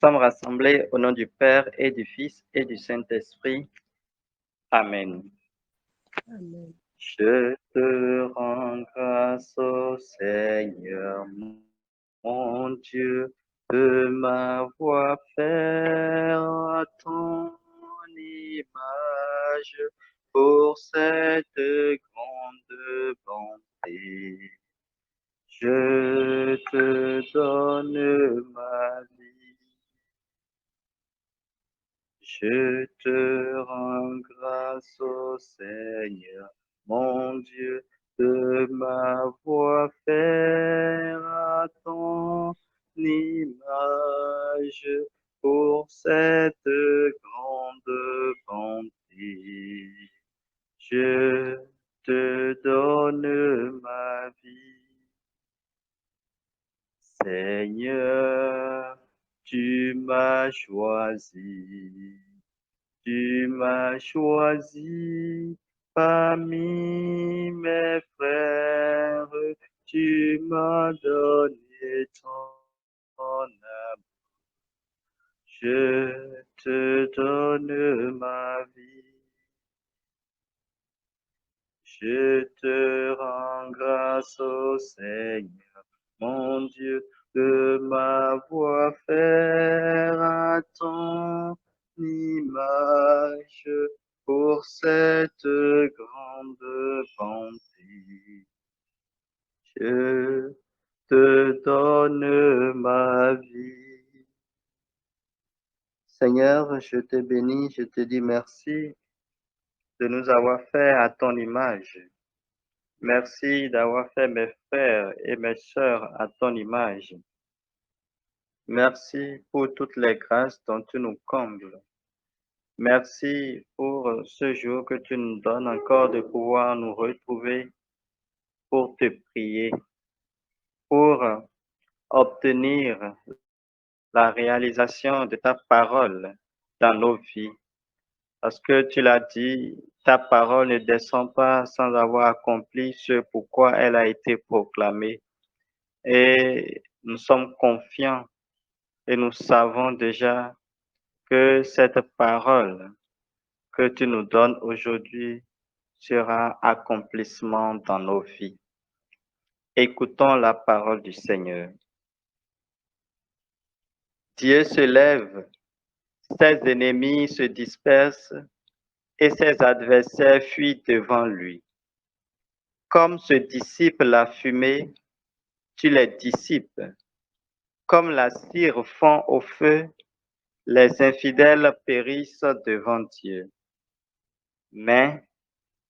sommes rassemblés au nom du Père et du Fils et du Saint-Esprit. Amen. Amen. Je te rends grâce au Seigneur, mon Dieu, de m'avoir fait à ton image pour cette grande bonté. Je te donne ma vie. Je te rends grâce au Seigneur, mon Dieu, de m'avoir fait à ton image pour cette grande bonté. Je te donne ma vie. Seigneur, tu m'as choisi. Tu m'as choisi parmi mes frères, tu m'as donné ton amour. Je te donne ma vie. Je te rends grâce au Seigneur, mon Dieu, de m'avoir fait à ton image pour cette grande bonté. Je te donne ma vie. Seigneur, je te bénis, je te dis merci de nous avoir fait à ton image. Merci d'avoir fait mes frères et mes sœurs à ton image. Merci pour toutes les grâces dont tu nous combles. Merci pour ce jour que tu nous donnes encore de pouvoir nous retrouver pour te prier, pour obtenir la réalisation de ta parole dans nos vies. Parce que tu l'as dit, ta parole ne descend pas sans avoir accompli ce pourquoi elle a été proclamée. Et nous sommes confiants et nous savons déjà que cette parole que tu nous donnes aujourd'hui sera accomplissement dans nos vies. Écoutons la parole du Seigneur. Dieu se lève, ses ennemis se dispersent et ses adversaires fuient devant lui. Comme se dissipe la fumée, tu les dissipes. Comme la cire fond au feu, les infidèles périssent devant Dieu. Mais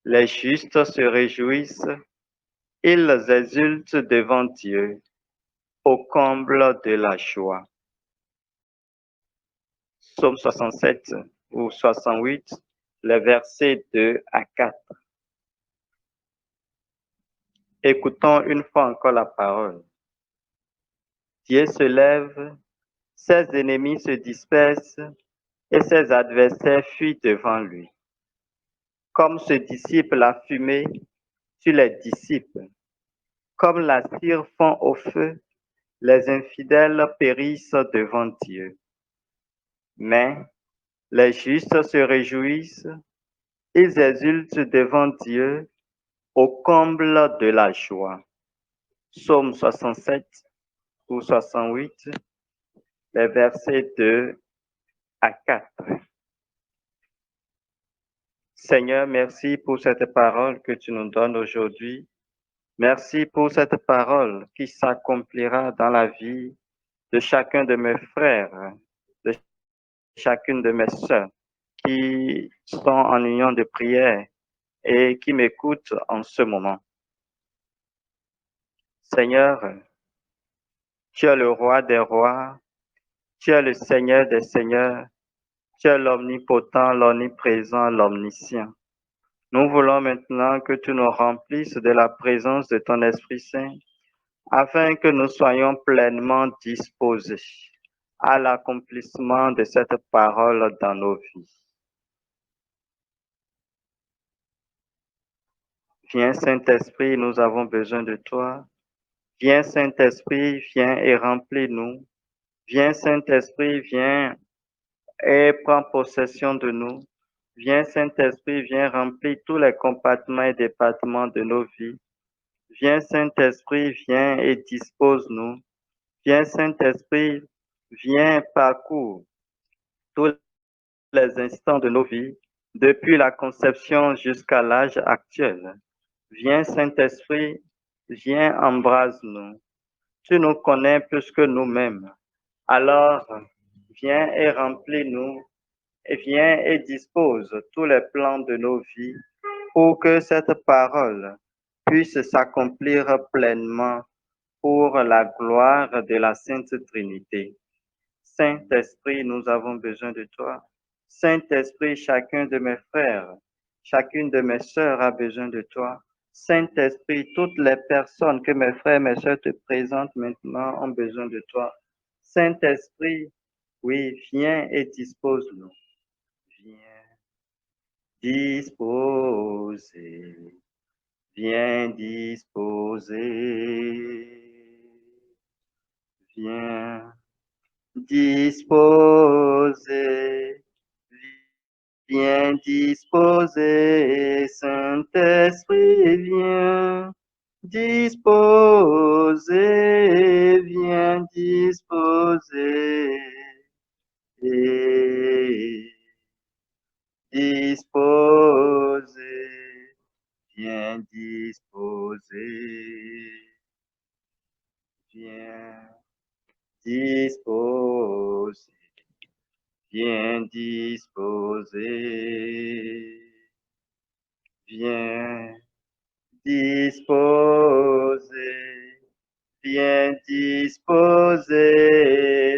les justes se réjouissent, ils exultent devant Dieu, au comble de la joie. Psaume 67 ou 68, les versets 2 à 4. Écoutons une fois encore la parole. Dieu se lève, ses ennemis se dispersent et ses adversaires fuient devant lui. Comme se dissipe la fumée, tu les dissipes. Comme la cire fond au feu, les infidèles périssent devant Dieu. Mais les justes se réjouissent, ils exultent devant Dieu au comble de la joie. Psaume 67 ou 68, les versets 2 à 4. Seigneur, merci pour cette parole que tu nous donnes aujourd'hui. Merci pour cette parole qui s'accomplira dans la vie de chacun de mes frères, de chacune de mes sœurs qui sont en union de prière et qui m'écoutent en ce moment. Seigneur, tu es le roi des rois, tu es le Seigneur des seigneurs, tu es l'omnipotent, l'omniprésent, l'omniscient. Nous voulons maintenant que tu nous remplisses de la présence de ton Esprit Saint afin que nous soyons pleinement disposés à l'accomplissement de cette parole dans nos vies. Viens Saint-Esprit, nous avons besoin de toi. Viens Saint-Esprit, viens et remplis-nous. Viens, Saint-Esprit, viens et prends possession de nous. Viens, Saint-Esprit, viens remplir tous les compartiments et départements de nos vies. Viens, Saint-Esprit, viens et dispose-nous. Viens, Saint-Esprit, viens parcours tous les instants de nos vies, depuis la conception jusqu'à l'âge actuel. Viens, Saint-Esprit, viens, embrase-nous. Tu nous connais plus que nous-mêmes. Alors, viens et remplis-nous, et viens et dispose tous les plans de nos vies pour que cette parole puisse s'accomplir pleinement pour la gloire de la Sainte Trinité. Saint-Esprit, nous avons besoin de toi. Saint-Esprit, chacun de mes frères, chacune de mes sœurs a besoin de toi. Saint-Esprit, toutes les personnes que mes frères et mes sœurs te présentent maintenant ont besoin de toi. Saint-Esprit, oui, viens et dispose-nous. Viens disposer, viens disposer, viens disposer, viens disposer, Saint-Esprit, viens disposer, viens disposer, et disposer, viens disposer, viens disposer. Viens disposer, viens disposer, viens disposer,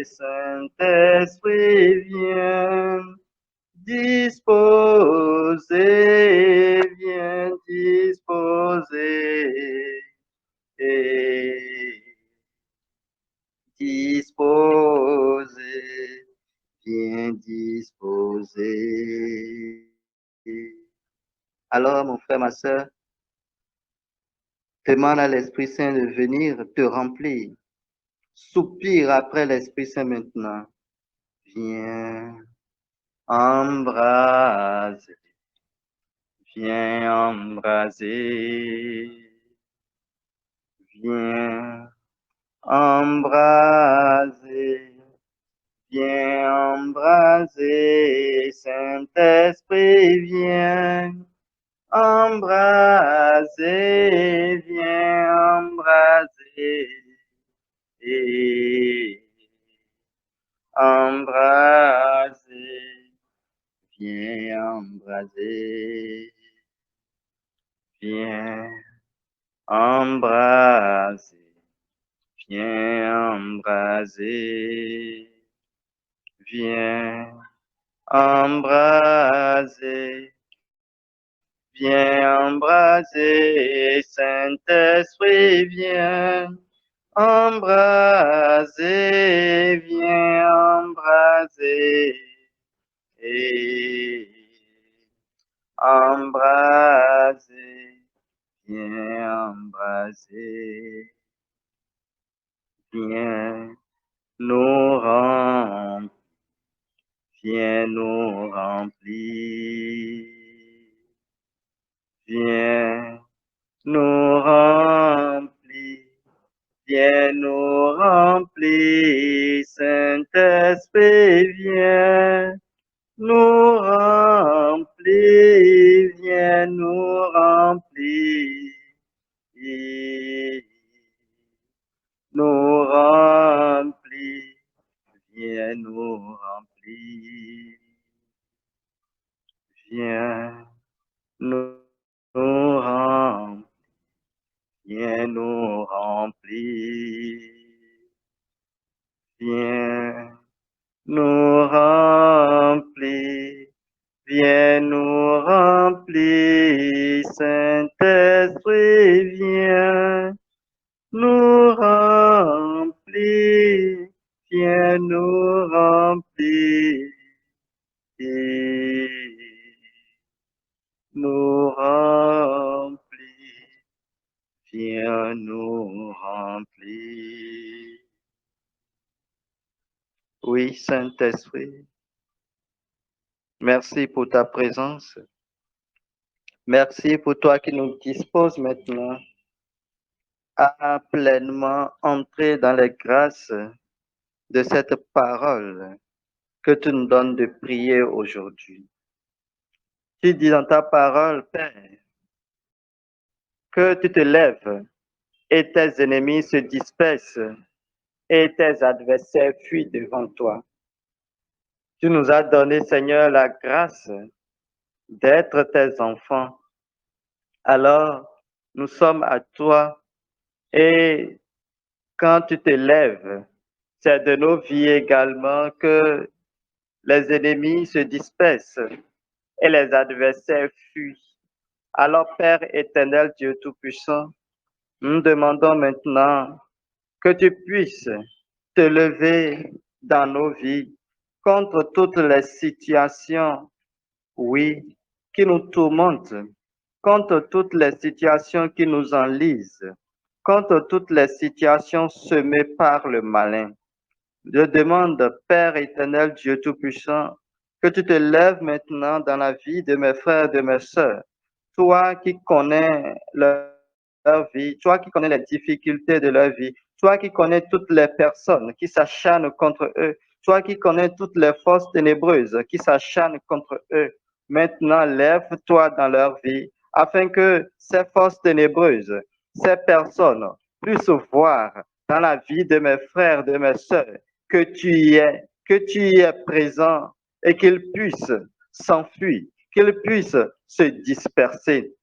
Saint-Esprit, viens disposer, viens disposer, et disposer. Bien disposé. Alors, mon frère, ma soeur, demande à l'Esprit Saint de venir te remplir. Soupire après l'Esprit Saint maintenant. Viens embraser. Viens embraser. Viens embraser. Viens embraser, Saint-Esprit, viens embraser, viens embraser, et embraser, viens embraser, viens embraser, viens embraser, viens embraser. Viens embraser, Saint-Esprit, viens embraser, viens embraser, et embraser, viens embraser, viens nous remplir, viens nous remplir, viens nous remplis, viens nous remplis, Saint-Esprit, viens nous remplis, viens nous remplis, nous remplis, viens nous remplis, viens nous remplis. Viens nous remplir, viens nous remplir, viens nous remplir, Saint-Esprit, viens nous remplir, viens nous remplir, nous remplir. Viens nous remplir. Saint-Esprit. Merci pour ta présence. Merci pour toi qui nous disposes maintenant à pleinement entrer dans les grâces de cette parole que tu nous donnes de prier aujourd'hui. Tu dis dans ta parole, Père, que tu te lèves et tes ennemis se dispersent et tes adversaires fuient devant toi. Tu nous as donné, Seigneur, la grâce d'être tes enfants. Alors, nous sommes à toi et quand tu te lèves, c'est de nos vies également que les ennemis se dispersent et les adversaires fuient. Alors, Père éternel, Dieu Tout-Puissant, nous demandons maintenant que tu puisses te lever dans nos vies contre toutes les situations, oui, qui nous tourmentent, contre toutes les situations qui nous enlisent, contre toutes les situations semées par le malin. Je demande, Père éternel, Dieu Tout-Puissant, que tu te lèves maintenant dans la vie de mes frères et de mes sœurs. Toi qui connais leur vie, toi qui connais les difficultés de leur vie, toi qui connais toutes les personnes qui s'acharnent contre eux, toi qui connais toutes les forces ténébreuses qui s'acharnent contre eux. Maintenant, lève-toi dans leur vie afin que ces forces ténébreuses, ces personnes puissent voir dans la vie de mes frères, de mes sœurs, que tu y es présent et qu'ils puissent s'enfuir, qu'ils puissent se disperser.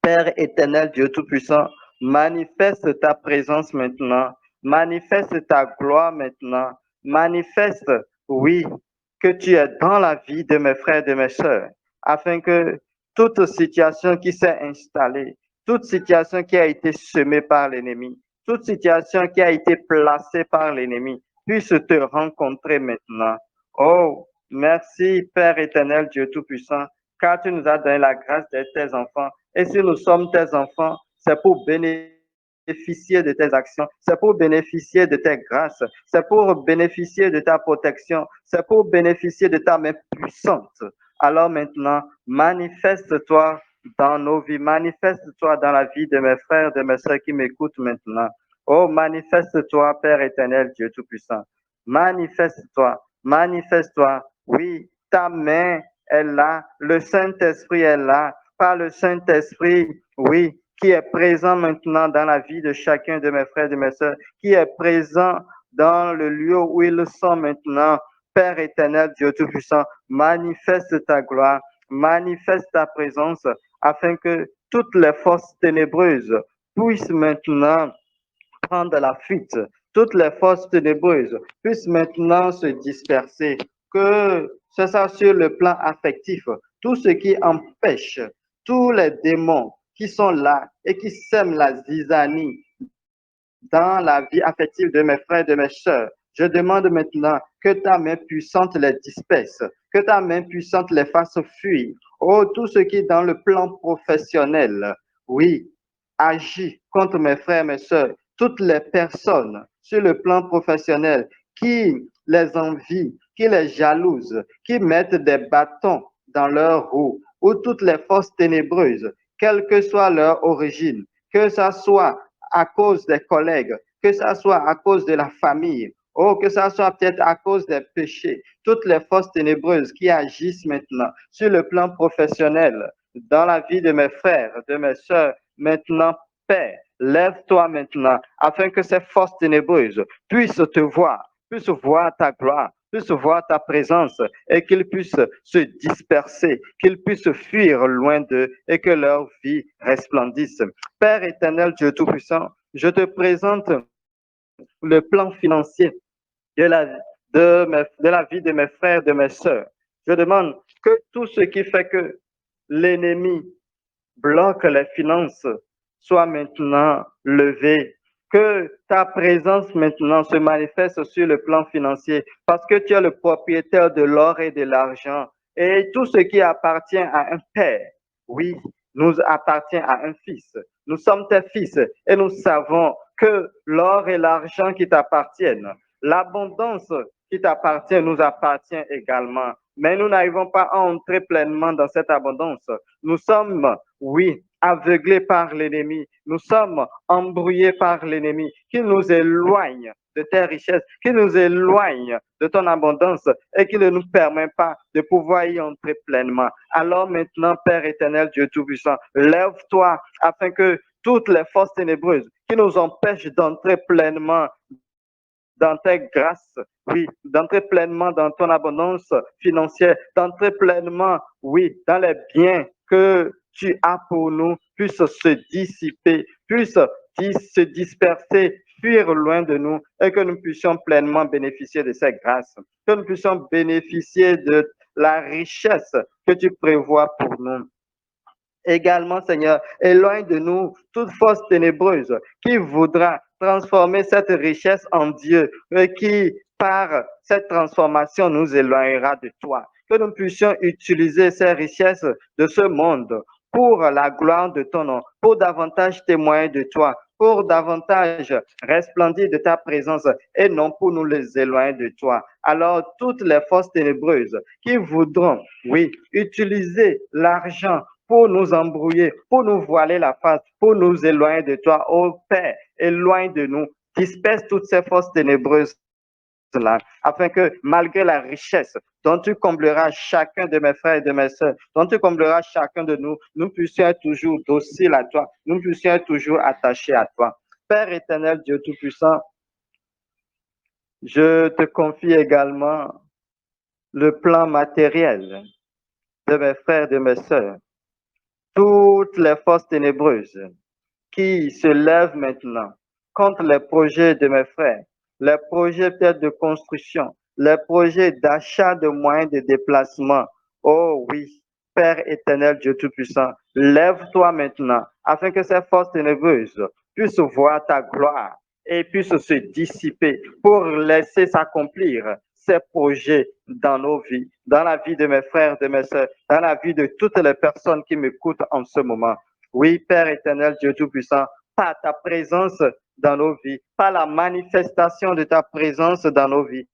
Père éternel, Dieu Tout-Puissant, manifeste ta présence maintenant, manifeste ta gloire maintenant, manifeste, oui, que tu es dans la vie de mes frères et de mes sœurs, afin que toute situation qui s'est installée, toute situation qui a été semée par l'ennemi, toute situation qui a été placée par l'ennemi, puisse te rencontrer maintenant. Oh, merci Père éternel, Dieu Tout-Puissant, car tu nous as donné la grâce d'être tes enfants. Et si nous sommes tes enfants, c'est pour bénéficier de tes actions, c'est pour bénéficier de tes grâces, c'est pour bénéficier de ta protection, c'est pour bénéficier de ta main puissante. Alors maintenant, manifeste-toi dans nos vies, manifeste-toi dans la vie de mes frères, de mes soeurs qui m'écoutent maintenant. Oh, manifeste-toi, Père éternel, Dieu Tout-Puissant. Manifeste-toi, manifeste-toi. Oui, ta main est là, le Saint-Esprit est là, par le Saint-Esprit, oui, qui est présent maintenant dans la vie de chacun de mes frères et de mes sœurs, qui est présent dans le lieu où ils sont maintenant. Père éternel, Dieu Tout-Puissant, manifeste ta gloire, manifeste ta présence, afin que toutes les forces ténébreuses puissent maintenant prendre la fuite. Toutes les forces ténébreuses puissent maintenant se disperser, que ce soit sur le plan affectif, tout ce qui empêche, tous les démons qui sont là et qui sèment la zizanie dans la vie affective de mes frères et de mes sœurs. Je demande maintenant que ta main puissante les disperse, que ta main puissante les fasse fuir. Oh, tout ce qui est dans le plan professionnel, oui, agit contre mes frères et mes sœurs, toutes les personnes sur le plan professionnel qui les envient, qui les jalousent, qui mettent des bâtons dans leurs roues, ou toutes les forces ténébreuses, quelle que soit leur origine, que ça soit à cause des collègues, que ça soit à cause de la famille, ou que ça soit peut-être à cause des péchés, toutes les forces ténébreuses qui agissent maintenant sur le plan professionnel, dans la vie de mes frères, de mes sœurs, maintenant, Père, lève-toi maintenant, afin que ces forces ténébreuses puissent te voir, puissent voir ta gloire, puissent voir ta présence et qu'ils puissent se disperser, qu'ils puissent fuir loin d'eux et que leur vie resplendisse. Père éternel, Dieu Tout-Puissant, je te présente le plan financier de la vie de mes frères, de mes sœurs. Je demande que tout ce qui fait que l'ennemi bloque les finances soit maintenant levé. Que ta présence maintenant se manifeste sur le plan financier parce que tu es le propriétaire de l'or et de l'argent. Et tout ce qui appartient à un père, oui, nous appartient à un fils. Nous sommes tes fils et nous savons que l'or et l'argent qui t'appartiennent, l'abondance qui t'appartient nous appartient également. Mais nous n'arrivons pas à entrer pleinement dans cette abondance. Nous sommes, oui, aveuglés par l'ennemi. Nous sommes embrouillés par l'ennemi qui nous éloigne de tes richesses, qui nous éloigne de ton abondance et qui ne nous permet pas de pouvoir y entrer pleinement. Alors maintenant, Père éternel, Dieu Tout-Puissant, lève-toi afin que toutes les forces ténébreuses qui nous empêchent d'entrer pleinement dans tes grâces, oui, d'entrer pleinement dans ton abondance financière, d'entrer pleinement, oui, dans les biens que tu as pour nous, puissent se dissiper, puissent se disperser, fuir loin de nous et que nous puissions pleinement bénéficier de ces grâces, que nous puissions bénéficier de la richesse que tu prévois pour nous. Également, Seigneur, éloigne de nous toute force ténébreuse qui voudra transformer cette richesse en Dieu et qui, par cette transformation, nous éloignera de toi. Que nous puissions utiliser ces richesses de ce monde pour la gloire de ton nom, pour davantage témoigner de toi, pour davantage resplendir de ta présence et non pour nous les éloigner de toi. Alors, toutes les forces ténébreuses qui voudront, oui, utiliser l'argent pour nous embrouiller, pour nous voiler la face, pour nous éloigner de toi. Ô Père, éloigne de nous, disperse toutes ces forces ténébreuses là, afin que malgré la richesse dont tu combleras chacun de mes frères et de mes sœurs, dont tu combleras chacun de nous, nous puissions être toujours dociles à toi, nous puissions être toujours attachés à toi. Père éternel, Dieu Tout-Puissant, je te confie également le plan matériel de mes frères et de mes sœurs, toutes les forces ténébreuses qui se lèvent maintenant contre les projets de mes frères, les projets peut-être de construction, les projets d'achat de moyens de déplacement. Oh oui, Père éternel, Dieu Tout-Puissant, lève-toi maintenant afin que ces forces ténébreuses puissent voir ta gloire et puissent se dissiper pour laisser s'accomplir ces projets dans nos vies, dans la vie de mes frères, de mes sœurs, dans la vie de toutes les personnes qui m'écoutent en ce moment. Oui, Père éternel, Dieu Tout-Puissant, par ta présence dans nos vies, par la manifestation de ta présence dans nos vies,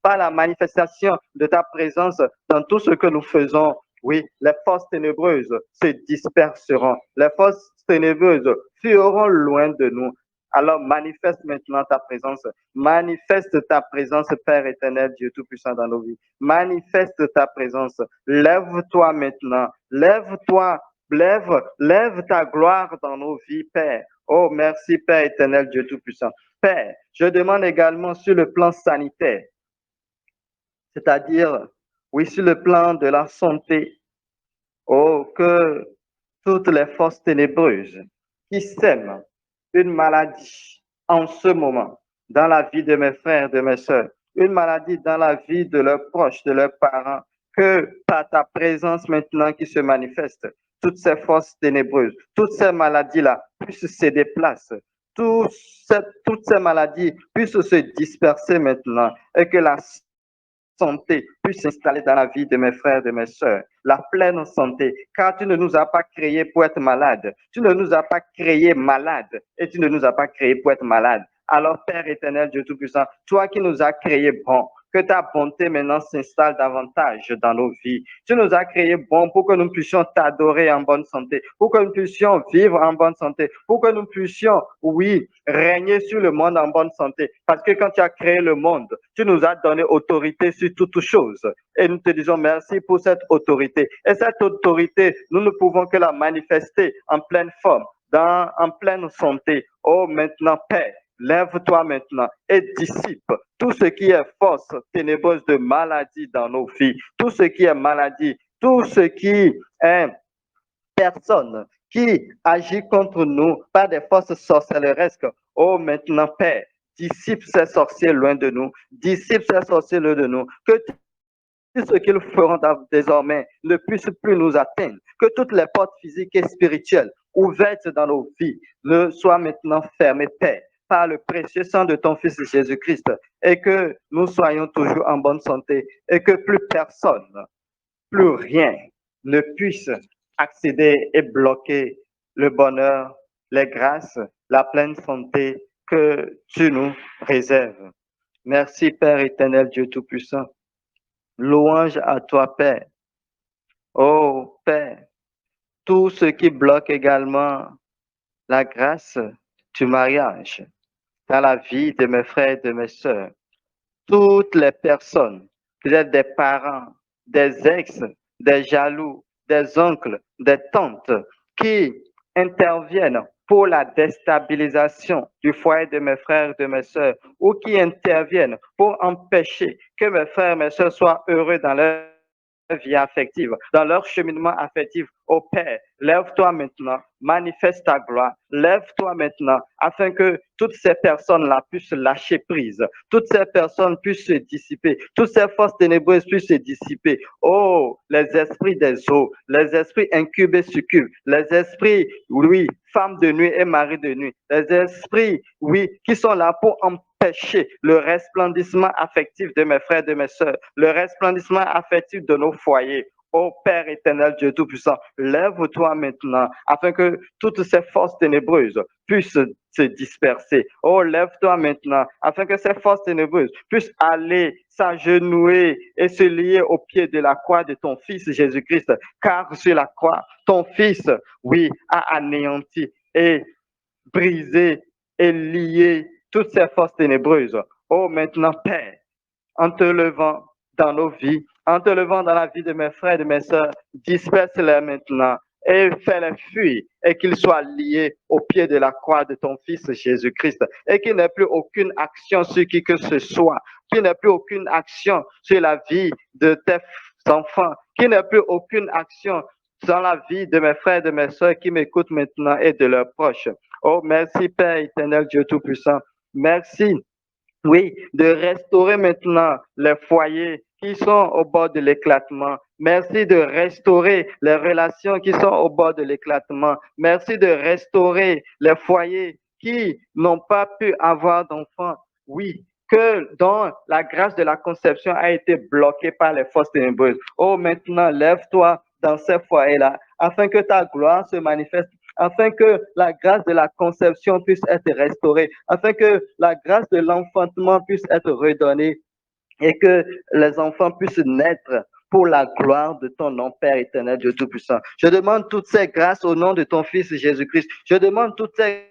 par la manifestation de ta présence dans tout ce que nous faisons. Oui, les forces ténébreuses se disperseront, les forces ténébreuses fuiront loin de nous. Alors manifeste maintenant ta présence, manifeste ta présence, Père éternel, Dieu Tout-Puissant dans nos vies. Manifeste ta présence. Lève-toi maintenant, lève-toi, lève ta gloire dans nos vies, Père. Oh, merci, Père éternel, Dieu Tout-Puissant. Père, je demande également sur le plan sanitaire, c'est-à-dire, oui, sur le plan de la santé, oh, que toutes les forces ténébreuses qui sèment une maladie en ce moment dans la vie de mes frères, de mes sœurs, une maladie dans la vie de leurs proches, de leurs parents, que par ta présence maintenant qui se manifeste, toutes ces forces ténébreuses, toutes ces maladies-là puissent se déplacer, toutes ces maladies puissent se disperser maintenant et que la santé puisse s'installer dans la vie de mes frères, de mes sœurs, la pleine santé, car tu ne nous as pas créés pour être malades, tu ne nous as pas créés malades et tu ne nous as pas créés pour être malades. Alors, Père éternel, Dieu Tout-Puissant, toi qui nous as créés bons, que ta bonté maintenant s'installe davantage dans nos vies. Tu nous as créés bons pour que nous puissions t'adorer en bonne santé, pour que nous puissions vivre en bonne santé, pour que nous puissions, oui, régner sur le monde en bonne santé. Parce que quand tu as créé le monde, tu nous as donné autorité sur toutes choses. Et nous te disons merci pour cette autorité. Et cette autorité, nous ne pouvons que la manifester en pleine forme, en pleine santé. Oh, maintenant, Père, lève-toi maintenant et dissipe tout ce qui est force ténébreuse de maladie dans nos vies, tout ce qui est maladie, tout ce qui est personne qui agit contre nous par des forces sorcelleresques. Oh, maintenant, Père, dissipe ces sorciers loin de nous, dissipe ces sorciers loin de nous, que tout ce qu'ils feront désormais ne puisse plus nous atteindre, que toutes les portes physiques et spirituelles ouvertes dans nos vies ne soient maintenant fermées, Père, par le précieux sang de ton Fils Jésus-Christ, et que nous soyons toujours en bonne santé, et que plus personne, plus rien ne puisse accéder et bloquer le bonheur, les grâces, la pleine santé que tu nous réserves. Merci, Père éternel, Dieu Tout-Puissant. Louange à toi, Père. Oh, Père, tout ce qui bloque également la grâce du mariage dans la vie de mes frères et de mes sœurs, toutes les personnes, peut-être des parents, des ex, des jaloux, des oncles, des tantes, qui interviennent pour la déstabilisation du foyer de mes frères et de mes sœurs, ou qui interviennent pour empêcher que mes frères et mes sœurs soient heureux dans leur vie affective, dans leur cheminement affectif. Ô Père, lève-toi maintenant, manifeste ta gloire, lève-toi maintenant, afin que toutes ces personnes-là puissent lâcher prise, toutes ces personnes puissent se dissiper, toutes ces forces ténébreuses puissent se dissiper. Oh, les esprits des eaux, les esprits incubes et succubes, les esprits, oui, femmes de nuit et maris de nuit, les esprits, oui, qui sont là pour empêcher le resplendissement affectif de mes frères et de mes sœurs, le resplendissement affectif de nos foyers. Ô Père éternel, Dieu Tout-Puissant, lève-toi maintenant afin que toutes ces forces ténébreuses puissent se disperser. Oh, lève-toi maintenant afin que ces forces ténébreuses puissent aller s'agenouiller et se lier au pied de la croix de ton Fils Jésus-Christ. Car sur la croix, ton Fils, oui, a anéanti et brisé et lié toutes ces forces ténébreuses. Oh, maintenant, Père, en te levant dans nos vies, en te levant dans la vie de mes frères et de mes sœurs, disperse-les maintenant et fais-les fuir et qu'ils soient liés au pied de la croix de ton Fils Jésus-Christ et qu'il n'ait plus aucune action sur qui que ce soit, qu'il n'ait plus aucune action sur la vie de tes enfants, qu'il n'ait plus aucune action dans la vie de mes frères et de mes sœurs qui m'écoutent maintenant et de leurs proches. Oh, merci Père éternel, Dieu Tout-Puissant. Merci, oui, de restaurer maintenant les foyers qui sont au bord de l'éclatement. Merci de restaurer les relations qui sont au bord de l'éclatement. Merci de restaurer les foyers qui n'ont pas pu avoir d'enfants. Oui, que dont la grâce de la conception a été bloquée par les forces ténébreuses. Oh, maintenant, lève-toi dans ces foyers-là afin que ta gloire se manifeste, afin que la grâce de la conception puisse être restaurée, afin que la grâce de l'enfantement puisse être redonnée et que les enfants puissent naître pour la gloire de ton nom, Père éternel, Dieu Tout-Puissant. Je demande toutes ces grâces au nom de ton Fils Jésus-Christ. Je demande toutes ces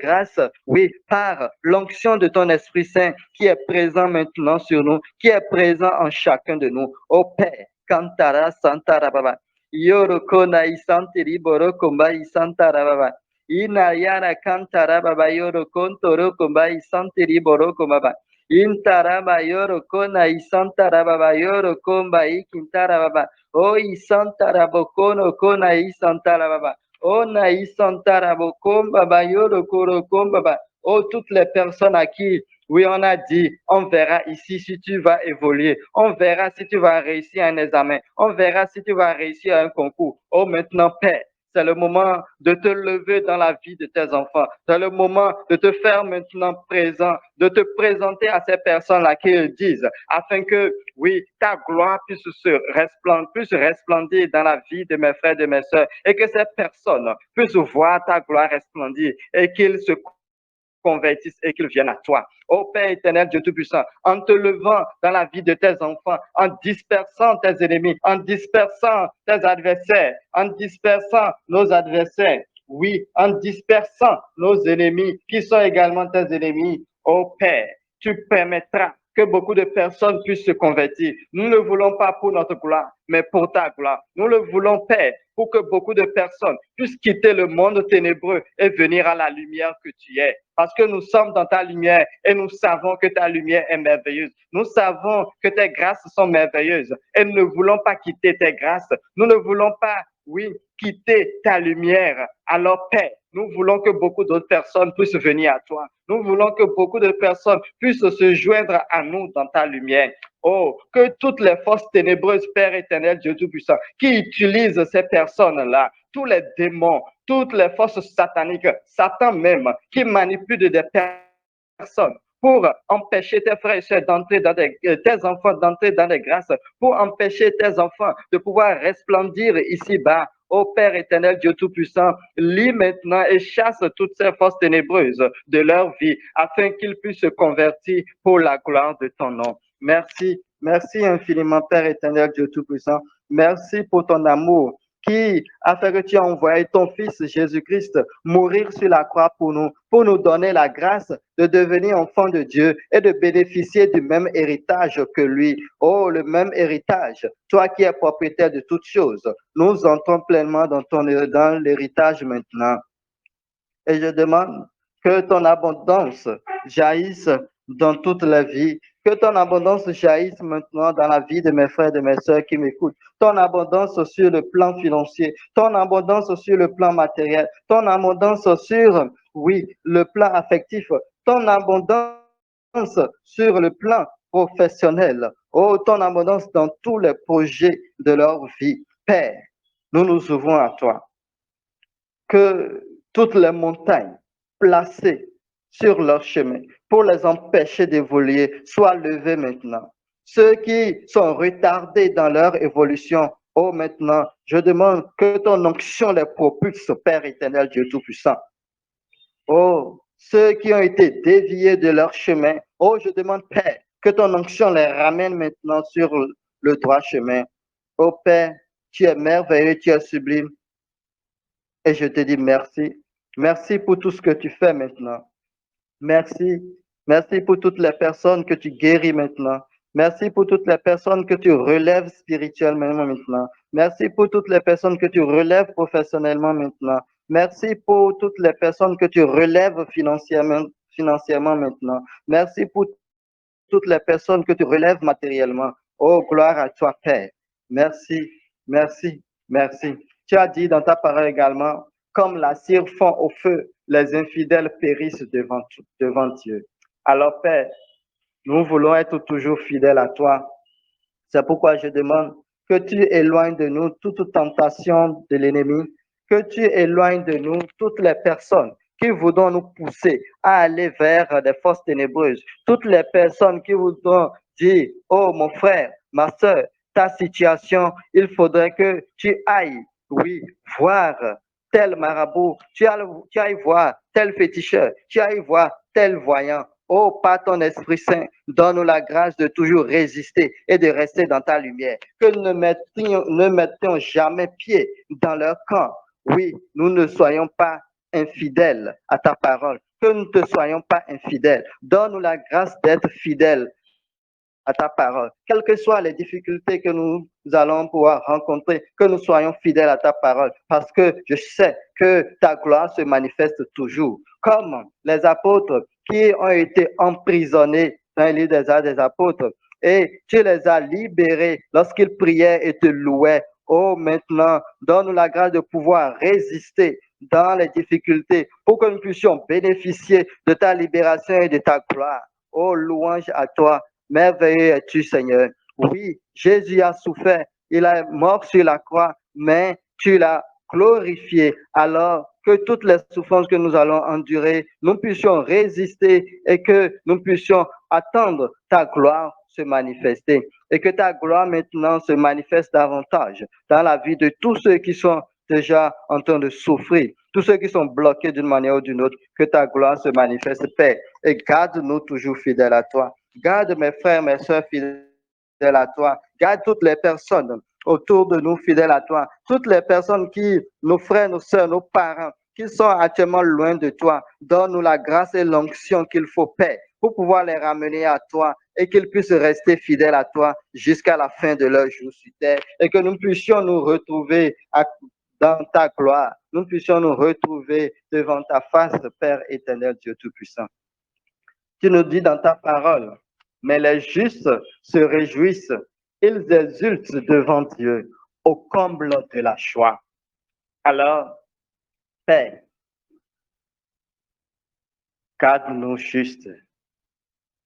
grâce, oui, par l'onction de ton Esprit Saint qui est présent maintenant sur nous, qui est présent en chacun de nous. Ô Père, Kantara Santara Baba, Yoroko Naisantiri Borokomba Isantara Baba, Inayana Kantara Baba Yorokon Torokomba Isantiri Borokomba, Intaraba Yoroko Naisantara Baba Yorokomba Ikintara Baba, O Isantara Bokono Kona Isantara Baba. Oh, oh, toutes les personnes à qui, oui, on a dit, on verra ici si tu vas évoluer, on verra si tu vas réussir un examen, on verra si tu vas réussir un concours. Oh, maintenant, Père, c'est le moment de te lever dans la vie de tes enfants. C'est le moment de te faire maintenant présent, de te présenter à ces personnes-là qui le disent, afin que, oui, ta gloire puisse resplendir dans la vie de mes frères et de mes sœurs, et que ces personnes puissent voir ta gloire resplendir, et qu'ils se convertissent et qu'ils viennent à toi. Ô Père éternel, Dieu Tout-Puissant, en te levant dans la vie de tes enfants, en dispersant tes ennemis, en dispersant tes adversaires, en dispersant nos adversaires, oui, en dispersant nos ennemis qui sont également tes ennemis, ô Père, tu permettras que beaucoup de personnes puissent se convertir. Nous ne voulons pas pour notre gloire, mais pour ta gloire. Nous le voulons, Père, pour que beaucoup de personnes puissent quitter le monde ténébreux et venir à la lumière que tu es. Parce que nous sommes dans ta lumière et nous savons que ta lumière est merveilleuse. Nous savons que tes grâces sont merveilleuses et nous ne voulons pas quitter tes grâces. Nous ne voulons pas, oui, quitter ta lumière. Alors, Père, nous voulons que beaucoup d'autres personnes puissent venir à toi. Nous voulons que beaucoup de personnes puissent se joindre à nous dans ta lumière. Oh, que toutes les forces ténébreuses, Père éternel, Dieu Tout-Puissant, qui utilisent ces personnes-là, tous les démons, toutes les forces sataniques, Satan même, qui manipule des personnes pour empêcher tes frères et sœurs d'entrer dans tes enfants d'entrer dans les grâces, pour empêcher tes enfants de pouvoir resplendir ici-bas. Ô Père éternel, Dieu Tout-Puissant, lis maintenant et chasse toutes ces forces ténébreuses de leur vie afin qu'ils puissent se convertir pour la gloire de ton nom. Merci, merci infiniment, Père éternel, Dieu Tout-Puissant. Merci pour ton amour qui a fait que tu as envoyé ton Fils Jésus-Christ mourir sur la croix pour nous donner la grâce de devenir enfants de Dieu et de bénéficier du même héritage que lui. Oh, le même héritage, toi qui es propriétaire de toutes choses. Nous entrons pleinement dans l'héritage maintenant. Et je demande que ton abondance jaillisse dans toute la vie, que ton abondance jaillisse maintenant dans la vie de mes frères et de mes sœurs qui m'écoutent. Ton abondance sur le plan financier, ton abondance sur le plan matériel, ton abondance sur, oui, le plan affectif, ton abondance sur le plan professionnel, oh, ton abondance dans tous les projets de leur vie. Père, nous nous ouvrons à toi que toutes les montagnes placées sur leur chemin pour les empêcher d'évoluer soient levées maintenant. Ceux qui sont retardés dans leur évolution, oh maintenant, je demande que ton onction les propulse, Père éternel, Dieu Tout-Puissant. Oh, ceux qui ont été déviés de leur chemin, oh, je demande, Père, que ton onction les ramène maintenant sur le droit chemin. Oh Père, tu es merveilleux, tu es sublime. Et je te dis merci. Merci pour tout ce que tu fais maintenant. Merci. Merci pour toutes les personnes que tu guéris maintenant. Merci pour toutes les personnes que tu relèves spirituellement maintenant. Merci pour toutes les personnes que tu relèves professionnellement maintenant. Merci pour toutes les personnes que tu relèves financièrement maintenant. Merci pour toutes les personnes que tu relèves matériellement. Oh, gloire à toi, Père. Merci, merci, merci. Tu as dit dans ta parole également, comme la cire fond au feu, les infidèles périssent devant Dieu. Alors, Père, nous voulons être toujours fidèles à toi. C'est pourquoi je demande que tu éloignes de nous toute tentation de l'ennemi, que tu éloignes de nous toutes les personnes qui voudront nous pousser à aller vers des forces ténébreuses, toutes les personnes qui voudront dire, oh mon frère, ma soeur, ta situation, il faudrait que tu ailles, oui, voir tel marabout, tu ailles voir tel féticheur, tu ailles voir tel voyant. Oh, par ton Esprit Saint, donne-nous la grâce de toujours résister et de rester dans ta lumière. Que nous ne mettions jamais pied dans leur camp. Oui, nous ne soyons pas infidèles à ta parole. Que nous ne te soyons pas infidèles. Donne-nous la grâce d'être fidèles à ta parole. Quelles que soient les difficultés que nous allons pouvoir rencontrer, que nous soyons fidèles à ta parole, parce que je sais que ta gloire se manifeste toujours. Comme les apôtres qui ont été emprisonnés dans le livre des Actes des Apôtres, et tu les as libérés lorsqu'ils priaient et te louaient. Oh, maintenant, donne-nous la grâce de pouvoir résister dans les difficultés pour que nous puissions bénéficier de ta libération et de ta gloire. Oh, louange à toi. Merveilleux es-tu, Seigneur. Oui, Jésus a souffert. Il est mort sur la croix, mais tu l'as glorifié. Alors que toutes les souffrances que nous allons endurer, nous puissions résister et que nous puissions attendre ta gloire se manifester. Et que ta gloire maintenant se manifeste davantage dans la vie de tous ceux qui sont déjà en train de souffrir, tous ceux qui sont bloqués d'une manière ou d'une autre, que ta gloire se manifeste, Père, et garde-nous toujours fidèles à toi. Garde mes frères, mes soeurs fidèles à toi. Garde toutes les personnes autour de nous fidèles à toi. Toutes les personnes nos frères, nos soeurs, nos parents, qui sont actuellement loin de toi. Donne-nous la grâce et l'onction qu'il faut, Père, pour pouvoir les ramener à toi et qu'ils puissent rester fidèles à toi jusqu'à la fin de leur jour sur terre et que nous puissions nous retrouver dans ta gloire. Nous puissions nous retrouver devant ta face, Père éternel, Dieu Tout-Puissant. Tu nous dis dans ta parole, mais les justes se réjouissent, ils exultent devant Dieu au comble de la joie. Alors, Père, garde-nous justes,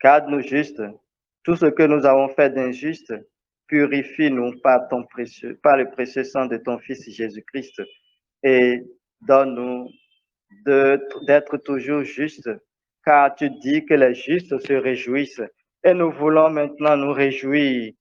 garde-nous justes. Tout ce que nous avons fait d'injuste, purifie-nous par le précieux sang de ton Fils Jésus-Christ et donne-nous d'être toujours justes, car tu dis que les justes se réjouissent et nous voulons maintenant nous réjouir.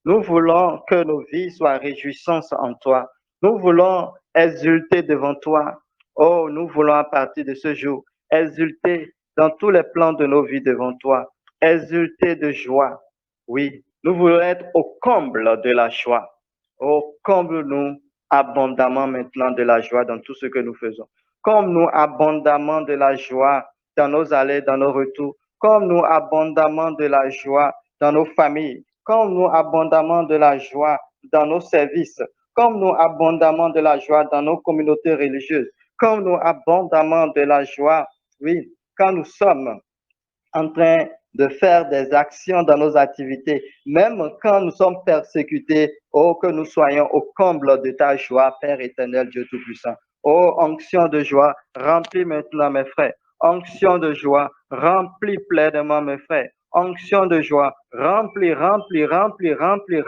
Nous voulons que nos vies soient réjouissantes en toi. Nous voulons exulter devant toi. Oh, nous voulons à partir de ce jour exulter dans tous les plans de nos vies devant toi. Exulter de joie. Oui, nous voulons être au comble de la joie. Oh, comble-nous abondamment maintenant de la joie dans tout ce que nous faisons. Comble-nous abondamment de la joie dans nos allées, dans nos retours. Comble-nous abondamment de la joie dans nos familles. Comble-nous abondamment de la joie dans nos services. Comble-nous abondamment de la joie dans nos communautés religieuses. Comble-nous abondamment de la joie, oui, quand nous sommes en train de faire des actions dans nos activités, même quand nous sommes persécutés, oh, que nous soyons au comble de ta joie, Père éternel, Dieu Tout-Puissant. Oh, onction de joie, remplis maintenant mes frères. Onction de joie, remplis pleinement mes frères. Onction de joie, remplis, remplis, remplis, remplis,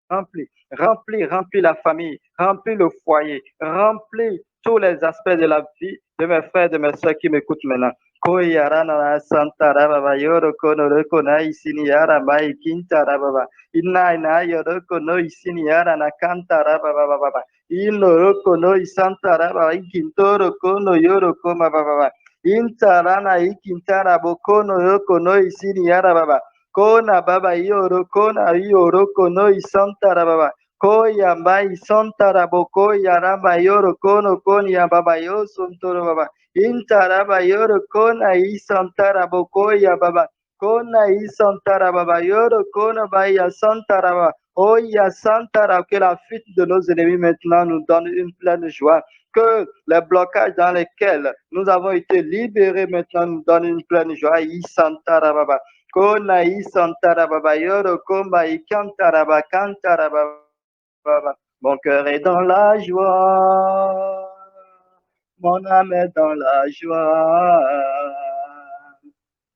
remplis, remplis, remplis la famille, remplis le foyer, remplis tous les aspects de la vie de mes frères, de mes soeurs qui m'écoutent maintenant. Koyarana Santara Baba Yoroko no Roko na Isiniara Mai Kintara Baba Inna Ina Yoroko no Isiniara na Kantara Baba Baba Ino Roko no Isantara Baba Ikintoro Kono Yoroko Baba Baba Intarana Ikintara Boko no Roko no Isiniara Baba Kona Baba Yoroko na Yoroko no Isantara Baba Koya Mai Santara Boko Yaramba Yoroko no Konya Baba Yosuntoro Baba Intaraba yoro kona isantara bokoya baba. Kona isantara baba yoro kona baya santara baba. Oya santara, que la fuite de nos ennemis maintenant nous donne une pleine joie. Que les blocages dans lesquels nous avons été libérés maintenant nous donnent une pleine joie. Isantara baba. Kona isantara baba yoro komba ikantara baba kantara baba. Mon cœur est dans la joie. Mon âme est dans la joie.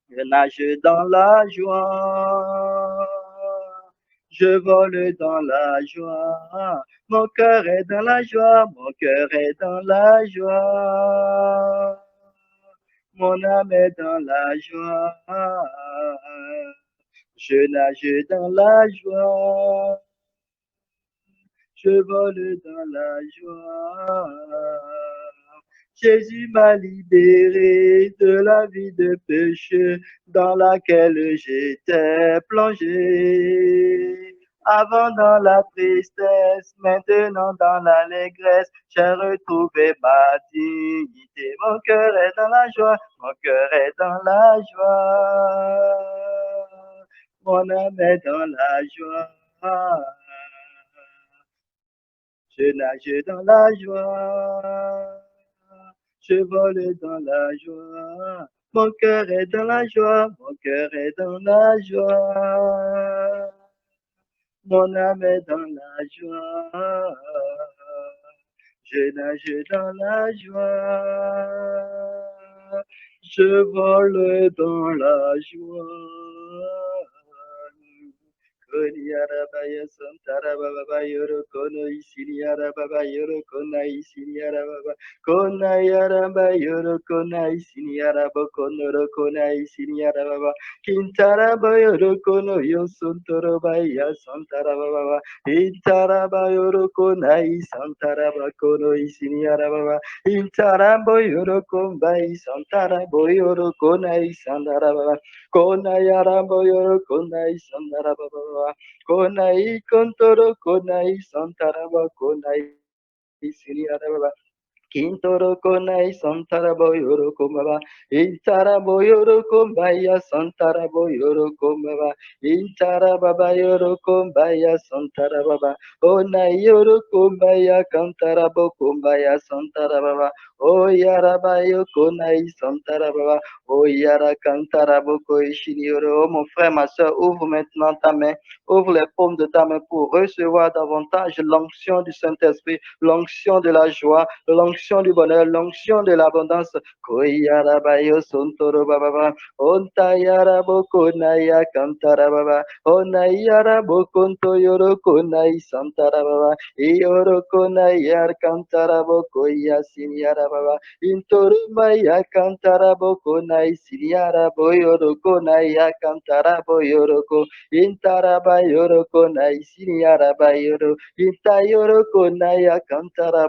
Je nage dans la joie. Je vole dans la joie. Mon cœur est dans la joie. Mon cœur est dans la joie. Mon âme est dans la joie. Je nage dans la joie. Je vole dans la joie. Jésus m'a libéré de la vie de péché dans laquelle j'étais plongé. Avant dans la tristesse, maintenant dans l'allégresse, j'ai retrouvé ma dignité. Mon cœur est dans la joie, mon cœur est dans la joie. Mon âme est dans la joie. Je nage dans la joie. Je vole dans la joie. Mon cœur est dans la joie. Mon cœur est dans la joie. Mon âme est dans la joie. Je nage dans la joie. Je vole dans la joie. Koniarabaya Santara Baba Yoro Kono Isiniara Baba Yoro Kona Isiniara Baba Kona Yaramba Yoro Kona Isiniara Bokonoro Kona Isiniara Baba Kintara Bayoro Kono Yosuntoro Baya Santara Baba Intara Bayoro Kona Isantara Bakono Isiniara Baba Intara Boyoro Kombai Santara Boyoro Kona Isandara Baba Kona Yarambo Yoro Kona Isandara Baba Konai Kontoro Konai Santaraba Konai Siriaraba Kintoro konai santara boyoro komaba. Intara boyoro kombaya santara boyoro kombaba. Intara baba yoro kombaya santara baba. Ona yoro kombaya kantara bo kombaya santara baba. O yara bayo konai santara baba. O yara kantara boko ishinioro. Oh, mon frère, ma soeur, ouvre maintenant ta main. Ouvre les paumes de ta main pour recevoir davantage l'onction du Saint-Esprit, l'onction de la joie, l'onction l'onction du bonheur, l'onction de l'abondance. Koyarabayo Sontoro Baba, Ontayarabo Naya Kantara Baba, Onayarabo Konto Yoroko Nai Santara Baba, Iyoroko Nayar Kantara Boko Yasiniara Baba, Intorumaya Kantara Boko Nai Siniara Boyoroko Naya Kantara Boyoroko, Intaraba Yoroko Nai Siniara Bayoro, Intayoroko Naya Kantara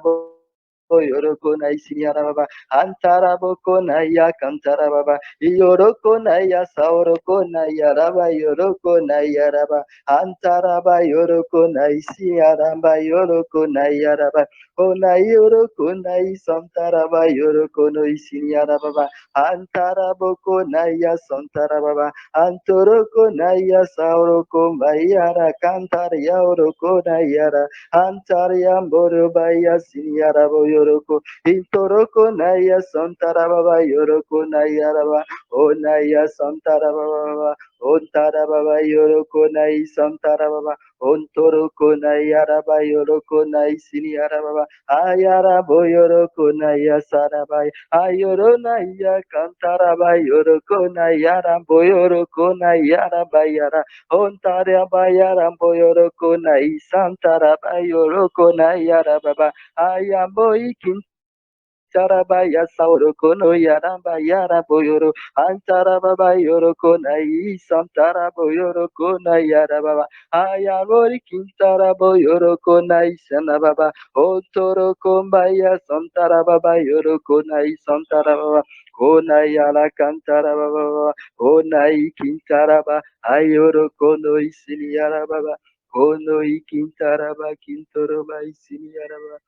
Yoroko Nai Siniara Baba, Antaraboko Naya Kantara Baba, Yoroko Naya Sauroko Naya Raba Yoroko Naya Raba, Antaraba Yoroko Nai Siniaramba Yoroko Naya Raba, Ona Yoroko Nai Santaraba Yoroko Noi Siniara Baba, Antaraboko Naya Santara Baba, Antoroko Naya Sauroko Mayara Kantaria Oroko Nayara, Antariamboro Baya Siniara Yoroko, Intoroko Naya Santara Baba Yoroko Nayaraba, O Naya Santara Baba, Ontara Baba Yoroko Nai Santara Baba, Ontoroko Nayaraba Yoroko Nai Siniara Baba, Ayara Boyoroko Naya Sarabai, Ayoro Naya Kantaraba Yoroko Nayara Boyoroko Nayara Bayara, Ontaria Bayara Boyoroko Nai Santara Bayoroko Nayara Baba, Ayambo Ikin Charabaya Sauroko no Yaramba Yara Boyoro, Antarababa Yoroko Nai Santara Boyoroko Nayara Baba, Ayamori Kintara Boyoroko Nai Sanababa, Otoroko Mbaya Santara Baba Yoroko Nai Santara Baba, Konayala Kantara Baba, Konai Kintaraba, Ayoroko no Isiniara Baba, Kono Ikintaraba Kintoroba Isiniara Baba.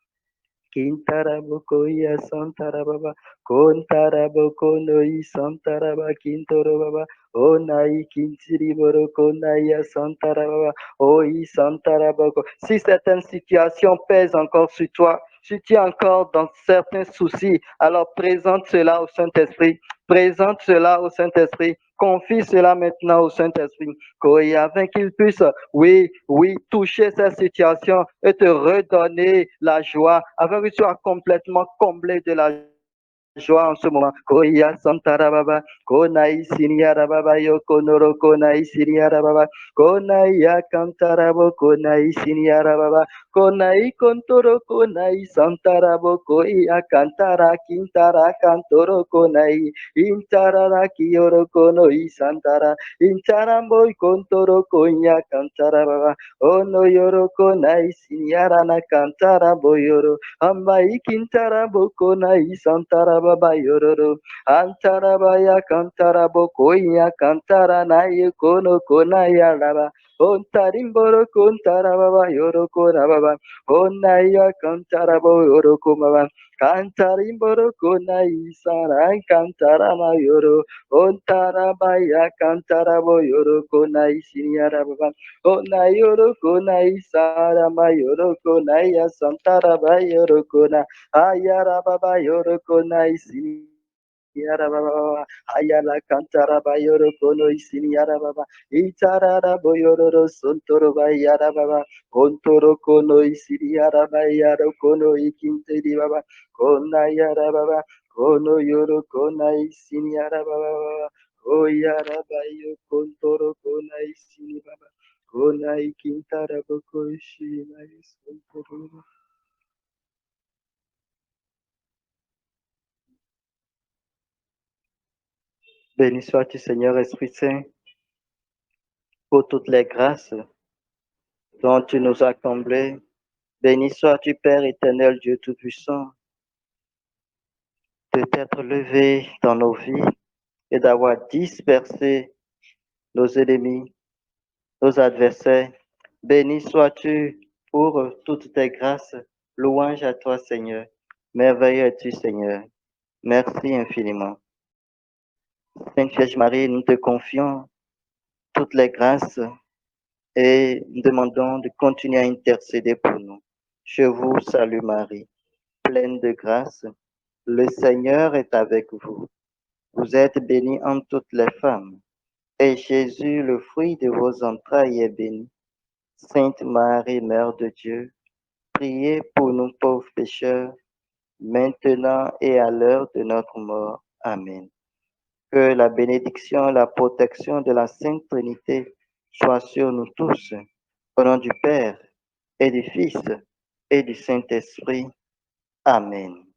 Kintarabokoya Santarababa, Kontarabokonoi Santaraba, Kintorobaba, Onai Kintiriborokonaya Santarababa, Oi Santaraboko. Si certaines situations pèsent encore sur toi, si tu es encore dans certains soucis, alors présente cela au Saint-Esprit. Présente cela au Saint-Esprit. Confie cela maintenant au Saint-Esprit. Afin qu'il puisse, oui, toucher cette situation et te redonner la joie, afin que tu sois complètement comblé de la joie en ce moment. Koya Santara Baba, Konai Siniara Baba, Yokonoro Konai Siniara Baba, Konai Yakantarabo, Konai Siniara Baba, Konai Kontoro Konai Santarabo, Koya Kantara Kintara Kantoro Konai, Intara Kioro Konoi Santara, Intarambo Kontoro Konya Kantara Baba, Ono Yoro Konai Siniara na Kantara Boyoro, Ambai Kintara Bokona Isantara Baba Yororo, Antarabaya Kantara Bokoya Kantara Naya Kono Konaya Lava, Ontarimboro Kontara Baba Yoroko Baba, Onaya Kantara Bo Yoroko Baba, Kantarimboro Kona Isara Kantara Mayoro, Ontarabaya Kantara Bo Yoroko Naisiniara Baba, Onayoro Konai Sara Mayoro Konaya Santara Bayoro Kona Ayara Baba Yoro Konai Siniara Baba Ayala Kantara Bayoro Kono Siniara Baba Itarara Boyoro Sontoro Bayara Baba Kontoro Kono Siniara Bayaro Kono Ikinteri Baba Konayara Baba Kono Yoro Konai Siniara Baba Oyara Bayo Kontoro Konai Sini Baba Konai Kintara Bokoshi Sontoro. Béni sois-tu, Seigneur Esprit Saint, pour toutes les grâces dont tu nous as comblés. Béni sois-tu, Père éternel, Dieu Tout-Puissant, de t'être levé dans nos vies et d'avoir dispersé nos ennemis, nos adversaires. Béni sois-tu pour toutes tes grâces. Louange à toi, Seigneur. Merveilleux es-tu, Seigneur. Merci infiniment. Sainte Vierge Marie, nous te confions toutes les grâces et nous demandons de continuer à intercéder pour nous. Je vous salue Marie, pleine de grâce. Le Seigneur est avec vous. Vous êtes bénie entre toutes les femmes. Et Jésus, le fruit de vos entrailles, est béni. Sainte Marie, Mère de Dieu, priez pour nous pauvres pécheurs, maintenant et à l'heure de notre mort. Amen. Que la bénédiction, la protection de la Sainte Trinité soit sur nous tous, au nom du Père et du Fils et du Saint-Esprit. Amen.